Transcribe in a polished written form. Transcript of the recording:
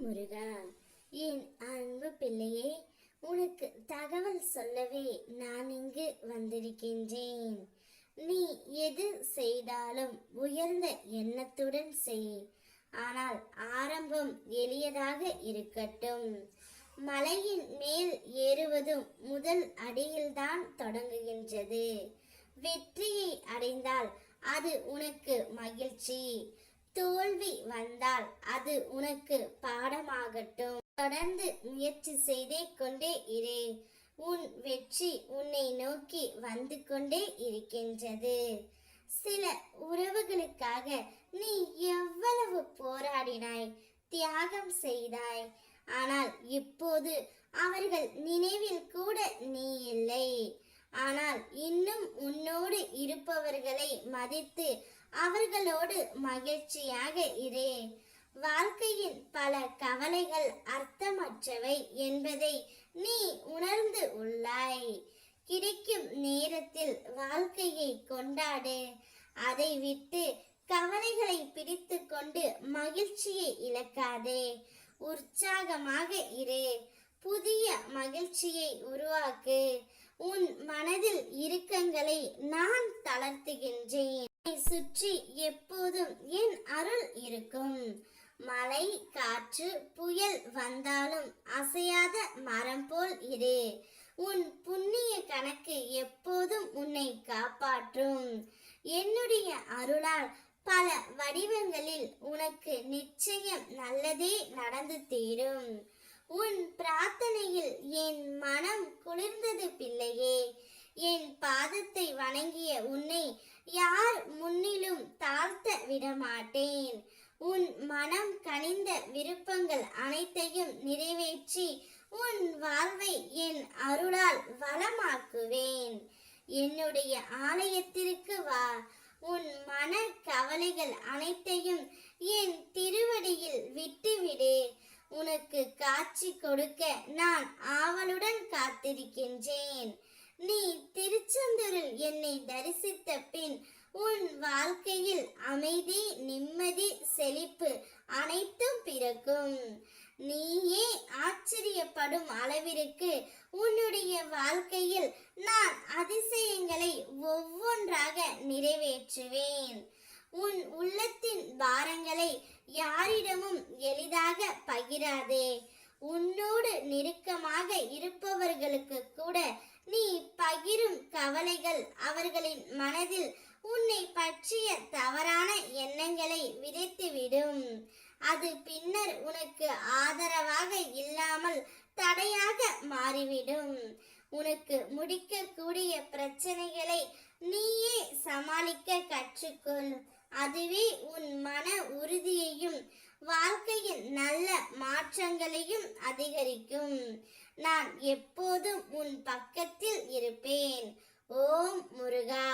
முருகா, என் அன்பு பிள்ளையே, உனக்கு தகவல் சொல்லவே நான் இங்கு வந்திருக்கின்றேன். நீ எது செய்தாலும் உயர்ந்த எண்ணத்துடன் செய். ஆனால் ஆரம்பம் எளியதாக இருக்கட்டும். மலையின் மேல் ஏறுவதும் முதல் அடியில்தான் தொடங்குகின்றது. வெற்றியை அடைந்தால் அது உனக்கு மகிழ்ச்சி. தோல்வி வந்தால் அது உனக்கு பாடமாகட்டும். தொடர்ந்து முயற்சி செய்தே கொண்டே இரு. உன் வெற்றி உன்னை நோக்கி வந்து கொண்டே இருக்கின்றது. சில உறவுகளுக்காக நீ எவ்வளவு போராடினாய், தியாகம் செய்தாய். ஆனால் இப்போது அவர்கள் நினைவில் கூட நீ இல்லை. ஆனால் இன்னும் உன்னோடு இருப்பவர்களை மதித்து அவர்களோடு மகிழ்ச்சியாக இரு. வாழ்க்கையின் பல கவலைகள் அர்த்தமற்றவை என்பதை நீ உணர்ந்து உள்ளாய். கிடைக்கும் நேரத்தில் வாழ்க்கையை கொண்டாடு. அதை விட்டு கவலைகளை பிடித்து கொண்டு மகிழ்ச்சியை இழக்காதே. உற்சாகமாக இரு. புதிய மகிழ்ச்சியை உருவாக்கு. உன் மனதில் இறுக்கங்களை நான் தளர்த்துகின்றேன். சுற்றி எப்போதும் என் அருள் இருக்கும். மழை, காற்று, புயல் வந்தாலும் அசையாத மரம் போல் இரு. உன் புண்ணிய கணக்கு எப்போதும் உன்னை காப்பாற்றும். என்னுடைய அருளால் பல வடிவங்களில் உனக்கு நிச்சயம் நல்லதே நடந்து தீரும். உன் பிரார்த்தனையில் என் மனம் குளிர்ந்தது பிள்ளையே. என் பாதத்தை வணங்கிய உன்னை யார் முன்னிலும் தாழ்த்த விடமாட்டேன். உன் மனம் கனிந்த விருப்பங்கள் அனைத்தையும் நிறைவேற்றி உன் வாழ்வை என் அருளால் வளமாக்குவேன். என்னுடைய ஆலயத்திற்கு வா. உன் மன கவலைகள் அனைத்தையும் என் திருவடியில் விட்டுவிடு. உனக்கு காட்சி கொடுக்க நான் ஆவலுடன் காத்திருக்கின்றேன். நீ திருச்செந்தூரில் என்னை தரிசித்த பின் உன் வாழ்க்கையில் அமைதி, நிம்மதி, செழிப்பு அனைத்தும் பிறக்கும். நீயே ஆச்சரியப்படும் அளவிற்கு உன்னுடைய வாழ்க்கையில் நான் அதிசயங்களை ஒவ்வொன்றாக நிறைவேற்றுவேன். உன் உள்ளத்தின் பாரங்களை யாரிடமும் எளிதாக பகிராதே. உன்னோடு நெருக்கமாக இருப்பவர்களுக்கு கூட நீ பகிரும் கவலைகள் அவர்களின் மனதில் உன்னை பற்றிய தவறான எண்ணங்களை விதைத்துவிடும். அது பின்னர் உனக்கு ஆதரவாக இல்லாமல் தடையாக மாறிவிடும். உனக்கு முடிக்கக்கூடிய பிரச்சனைகளை நீயே சமாளிக்க கற்றுக்கொள். அதுவே உன் மன உறுதியையும் வாழ்க்கையின் நல்ல மாற்றங்களையும் அதிகரிக்கும். நான் எப்போதும் உன் பக்கத்தில் இருப்பேன். ஓம் முருகா.